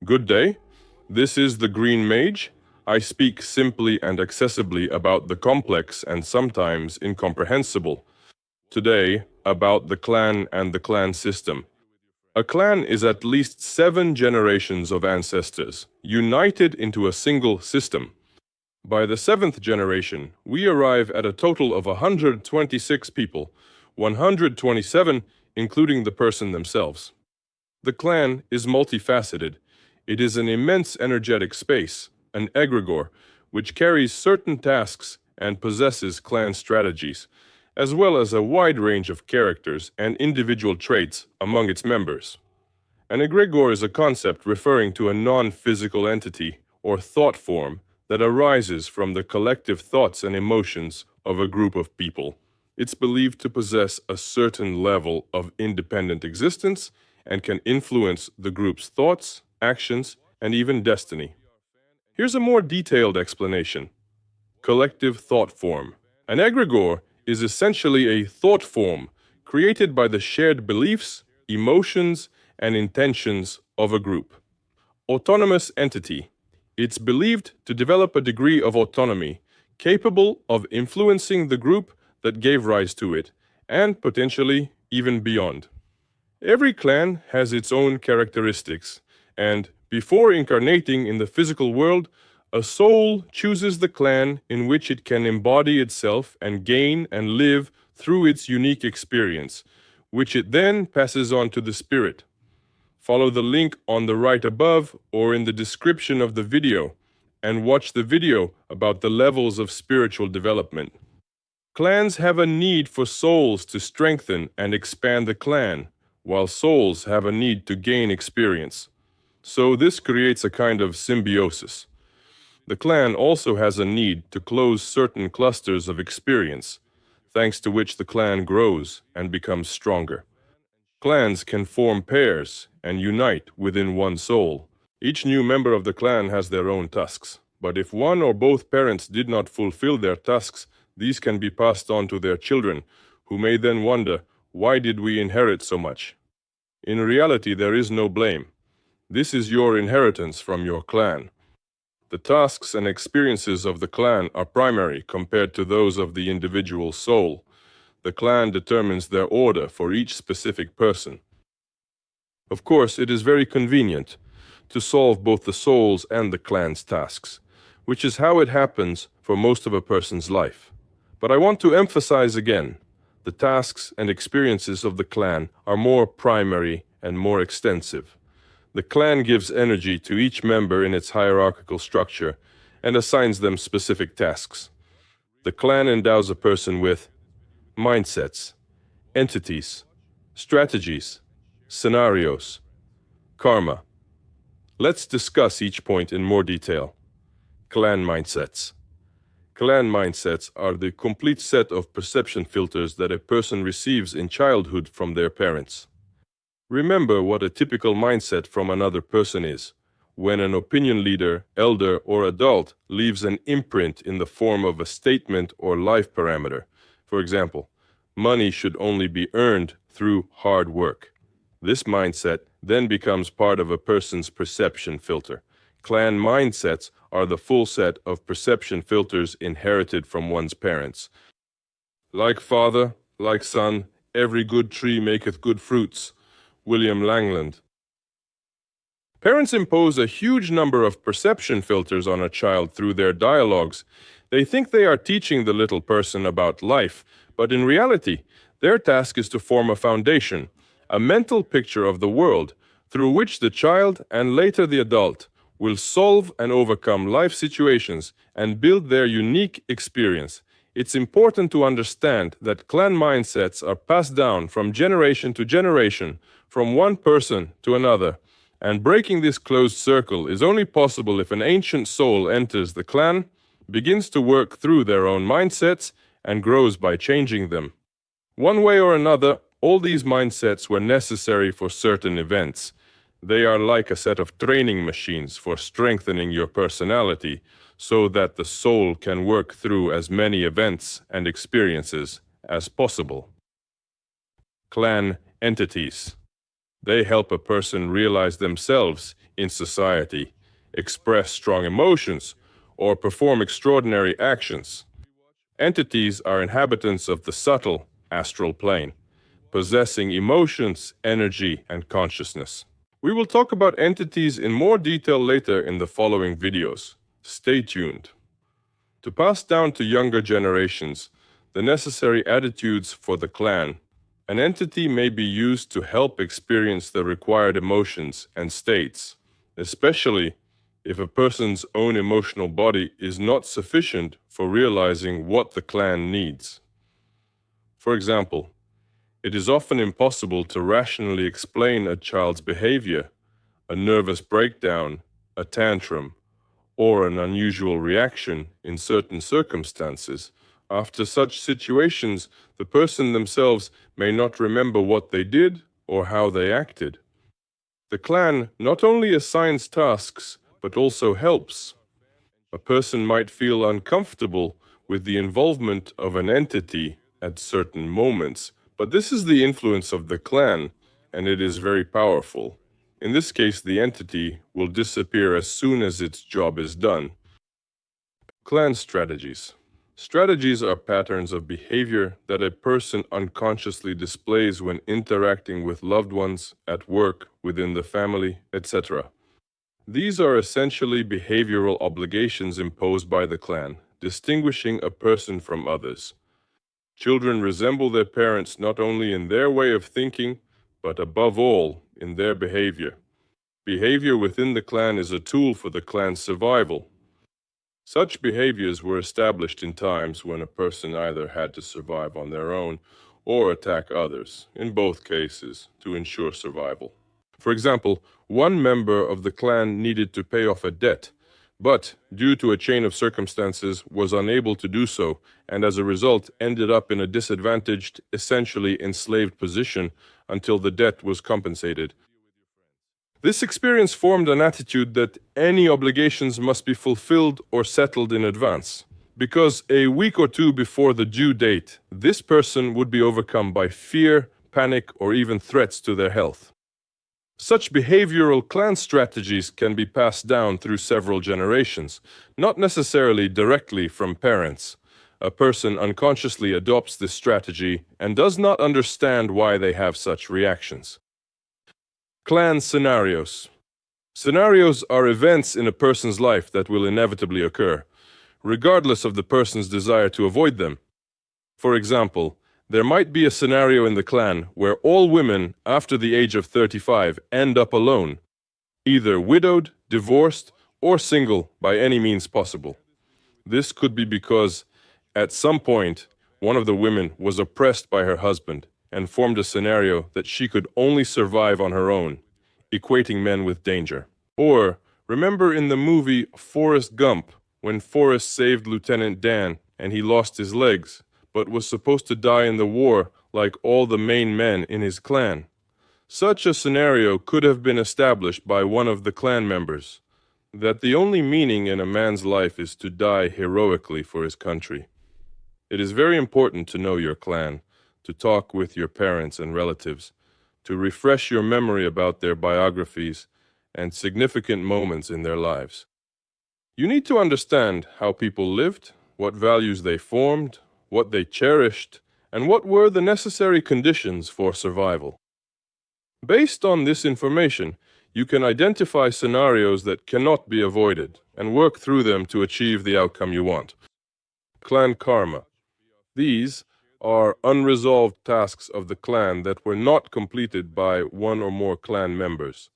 Good day. This is the Green Mage. I speak simply and accessibly about the complex and sometimes incomprehensible. Today, about the clan and the clan system. A clan is at least 7 generations of ancestors, united into a single system. By the 7th generation, we arrive at a total of 126 people, 127 including the person themselves. The clan is multifaceted. It is an immense energetic space, an egregor, which carries certain tasks and possesses clan strategies, as well as a wide range of characters and individual traits among its members. An egregor is a concept referring to a non-physical entity or thought form that arises from the collective thoughts and emotions of a group of people. It's believed to possess a certain level of independent existence and can influence the group's thoughts, actions, and even destiny. Here's a more detailed explanation. Collective thought form. An egregor is essentially a thought form created by the shared beliefs, emotions, and intentions of a group. Autonomous entity. It's believed to develop a degree of autonomy, capable of influencing the group that gave rise to it, and potentially even beyond. Every clan has its own characteristics, and before incarnating in the physical world, a soul chooses the clan in which it can embody itself and gain and live through its unique experience, which it then passes on to the spirit. Follow the link on the right above or in the description of the video, and watch the video about the levels of spiritual development. Clans have a need for souls to strengthen and expand the clan, while souls have a need to gain experience. So this creates a kind of symbiosis. The clan also has a need to close certain clusters of experience, thanks to which the clan grows and becomes stronger. Clans can form pairs and unite within one soul. Each new member of the clan has their own tasks, but if one or both parents did not fulfill their tasks, these can be passed on to their children, who may then wonder, why did we inherit so much? In reality, there is no blame. This is your inheritance from your clan. The tasks and experiences of the clan are primary compared to those of the individual soul. The clan determines their order for each specific person. Of course, it is very convenient to solve both the soul's and the clan's tasks, which is how it happens for most of a person's life. But I want to emphasize again, the tasks and experiences of the clan are more primary and more extensive. The clan gives energy to each member in its hierarchical structure and assigns them specific tasks. The clan endows a person with mindsets, entities, strategies, scenarios, karma. Let's discuss each point in more detail. Clan mindsets. Clan mindsets are the complete set of perception filters that a person receives in childhood from their parents. Remember what a typical mindset from another person is. When an opinion leader, elder, or adult leaves an imprint in the form of a statement or life parameter. For example, money should only be earned through hard work. This mindset then becomes part of a person's perception filter. Clan mindsets are the full set of perception filters inherited from one's parents. Like father, like son, every good tree maketh good fruits. William Langland. Parents impose a huge number of perception filters on a child through their dialogues. They think they are teaching the little person about life, but in reality, their task is to form a foundation, a mental picture of the world, through which the child and later the adult will solve and overcome life situations and build their unique experience. It's important to understand that clan mindsets are passed down from generation to generation, from one person to another, and breaking this closed circle is only possible if an ancient soul enters the clan, begins to work through their own mindsets, and grows by changing them. One way or another, all these mindsets were necessary for certain events. They are like a set of training machines for strengthening your personality, so that the soul can work through as many events and experiences as possible. Clan entities. They help a person realize themselves in society, express strong emotions, or perform extraordinary actions. Entities are inhabitants of the subtle astral plane, possessing emotions, energy, and consciousness. We will talk about entities in more detail later in the following videos. Stay tuned. To pass down to younger generations the necessary attitudes for the clan, an entity may be used to help experience the required emotions and states, especially if a person's own emotional body is not sufficient for realizing what the clan needs. For example, it is often impossible to rationally explain a child's behavior, a nervous breakdown, a tantrum, or an unusual reaction in certain circumstances. After such situations, the person themselves may not remember what they did or how they acted. The clan not only assigns tasks, but also helps. A person might feel uncomfortable with the involvement of an entity at certain moments, but this is the influence of the clan, and it is very powerful. In this case, the entity will disappear as soon as its job is done. Clan strategies. Strategies are patterns of behavior that a person unconsciously displays when interacting with loved ones, at work, within the family, etc. These are essentially behavioral obligations imposed by the clan, distinguishing a person from others. Children resemble their parents not only in their way of thinking, but above all, in their behavior. Behavior within the clan is a tool for the clan's survival. Such behaviors were established in times when a person either had to survive on their own or attack others, in both cases, to ensure survival. For example, one member of the clan needed to pay off a debt, but due to a chain of circumstances was unable to do so, and as a result ended up in a disadvantaged, essentially enslaved position until the debt was compensated. This experience formed an attitude that any obligations must be fulfilled or settled in advance, because a week or two before the due date, this person would be overcome by fear, panic, or even threats to their health. Such behavioral clan strategies can be passed down through several generations, not necessarily directly from parents. A person unconsciously adopts this strategy and does not understand why they have such reactions. Clan scenarios. Scenarios are events in a person's life that will inevitably occur, regardless of the person's desire to avoid them. For example, there might be a scenario in the clan where all women after the age of 35 end up alone, either widowed, divorced, or single by any means possible. This could be because, at some point, one of the women was oppressed by her husband and formed a scenario that she could only survive on her own, equating men with danger. Or, remember in the movie Forrest Gump, when Forrest saved Lieutenant Dan and he lost his legs, but was supposed to die in the war like all the main men in his clan. Such a scenario could have been established by one of the clan members, that the only meaning in a man's life is to die heroically for his country. It is very important to know your clan, to talk with your parents and relatives, to refresh your memory about their biographies and significant moments in their lives. You need to understand how people lived, what values they formed, what they cherished, and what were the necessary conditions for survival. Based on this information, you can identify scenarios that cannot be avoided and work through them to achieve the outcome you want. Clan karma. These are unresolved tasks of the clan that were not completed by one or more clan members.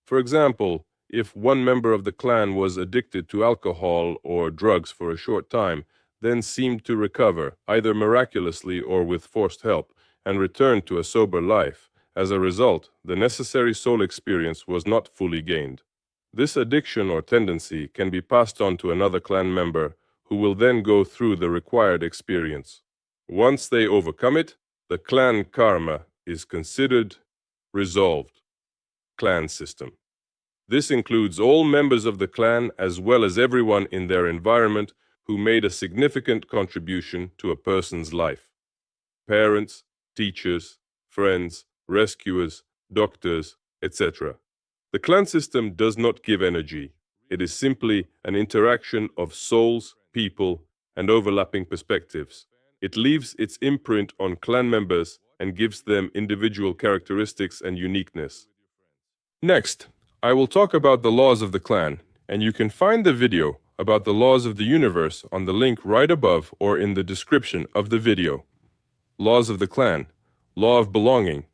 For example, if one member of the clan was addicted to alcohol or drugs for a short time, then seemed to recover, either miraculously or with forced help, and returned to a sober life, as a result, the necessary soul experience was not fully gained. This addiction or tendency can be passed on to another clan member, who will then go through the required experience. Once they overcome it, the clan karma is considered resolved. Clan system. This includes all members of the clan as well as everyone in their environment who made a significant contribution to a person's life. Parents, teachers, friends, rescuers, doctors, etc. The clan system does not give energy. It is simply an interaction of souls, people, and overlapping perspectives. It leaves its imprint on clan members and gives them individual characteristics and uniqueness. Next, I will talk about the laws of the clan, and you can find the video about the laws of the universe on the link right above or in the description of the video. Laws of the clan, law of belonging,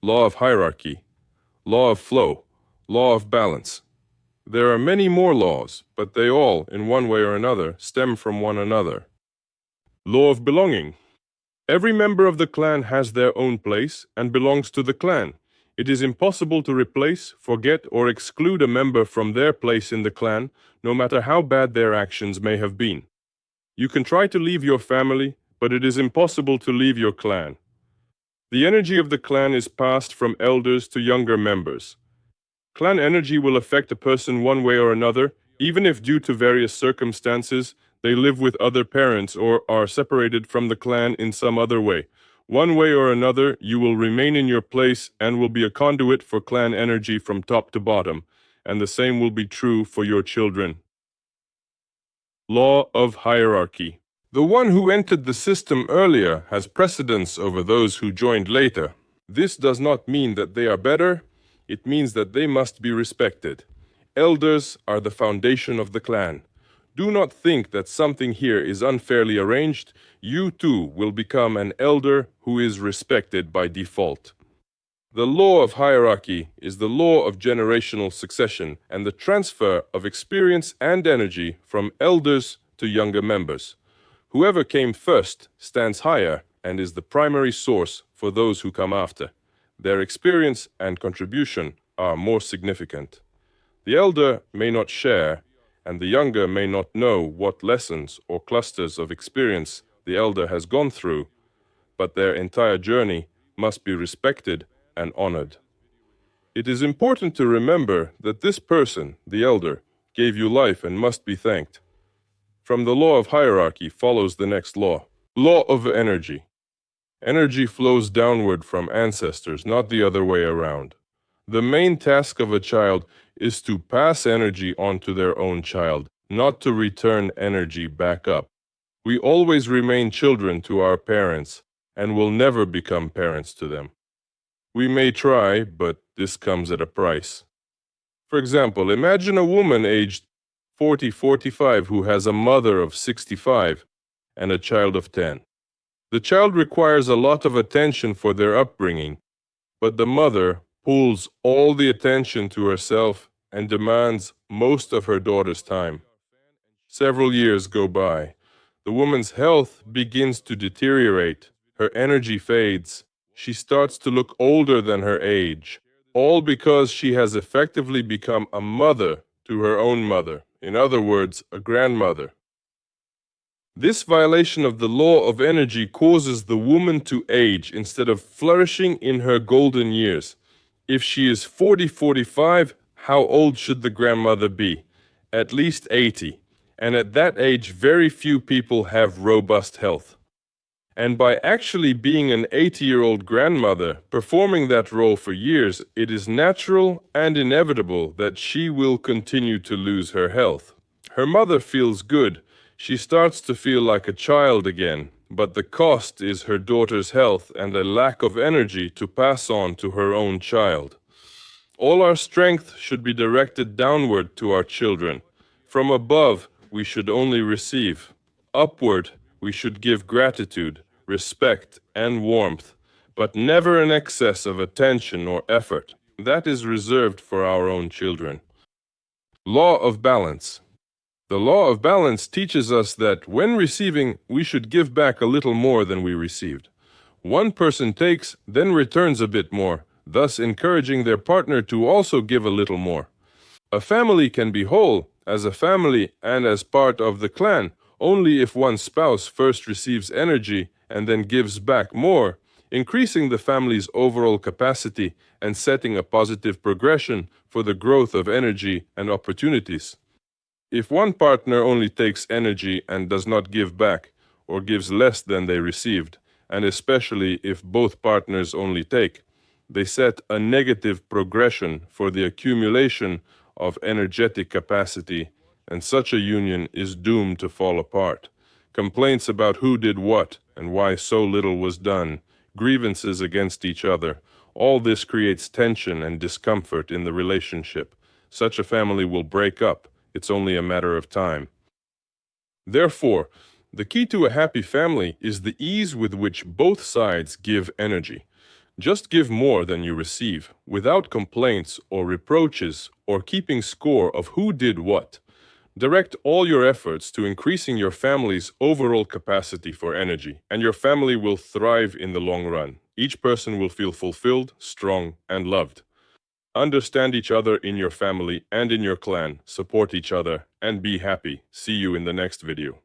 law of hierarchy, law of flow, law of balance. There are many more laws, but they all, in one way or another, stem from one another. Law of belonging. Every member of the clan has their own place and belongs to the clan. It is impossible to replace, forget, or exclude a member from their place in the clan, no matter how bad their actions may have been. You can try to leave your family, but it is impossible to leave your clan. The energy of the clan is passed from elders to younger members. Clan energy will affect a person one way or another, even if due to various circumstances they live with other parents or are separated from the clan in some other way. One way or another, you will remain in your place and will be a conduit for clan energy from top to bottom, and the same will be true for your children. Law of hierarchy. The one who entered the system earlier has precedence over those who joined later. This does not mean that they are better. It means that they must be respected. Elders are the foundation of the clan. Do not think that something here is unfairly arranged. You too will become an elder who is respected by default. The law of hierarchy is the law of generational succession and the transfer of experience and energy from elders to younger members. Whoever came first stands higher and is the primary source for those who come after. Their experience and contribution are more significant. The elder may not share, and the younger may not know what lessons or clusters of experience the elder has gone through, but their entire journey must be respected and honored. It is important to remember that this person, the elder, gave you life and must be thanked. From the law of hierarchy follows the next law. Law of energy. Energy flows downward from ancestors, not the other way around. The main task of a child is to pass energy on to their own child, not to return energy back up. We always remain children to our parents and will never become parents to them. We may try, but this comes at a price. For example, imagine a woman aged 40-45 who has a mother of 65 and a child of 10. The child requires a lot of attention for their upbringing, but the mother pulls all the attention to herself and demands most of her daughter's time. Several years go by. The woman's health begins to deteriorate. Her energy fades. She starts to look older than her age, all because she has effectively become a mother to her own mother. In other words, a grandmother. This violation of the law of energy causes the woman to age instead of flourishing in her golden years. If she is 40-45, how old should the grandmother be? At least 80. And at that age, very few people have robust health. And by actually being an 80-year-old grandmother, performing that role for years, it is natural and inevitable that she will continue to lose her health. Her mother feels good. She starts to feel like a child again, but the cost is her daughter's health and a lack of energy to pass on to her own child. All our strength should be directed downward to our children. From above, we should only receive. Upward, we should give gratitude, respect, and warmth, but never in excess of attention or effort. That is reserved for our own children. Law of balance. The law of balance teaches us that when receiving, we should give back a little more than we received. One person takes, then returns a bit more, thus encouraging their partner to also give a little more. A family can be whole, as a family and as part of the clan, only if one spouse first receives energy and then gives back more, increasing the family's overall capacity and setting a positive progression for the growth of energy and opportunities. If one partner only takes energy and does not give back, or gives less than they received, and especially if both partners only take, They set a negative progression for the accumulation of energetic capacity, and such a union is doomed to fall apart. Complaints about who did what and why so little was done, grievances against each other, all this creates tension and discomfort in the relationship. Such a family will break up. It's only a matter of time. Therefore, the key to a happy family is the ease with which both sides give energy. Just give more than you receive, without complaints or reproaches or keeping score of who did what. Direct all your efforts to increasing your family's overall capacity for energy, and your family will thrive in the long run. Each person will feel fulfilled, strong, and loved. Understand each other in your family and in your clan, support each other, and be happy. See you in the next video.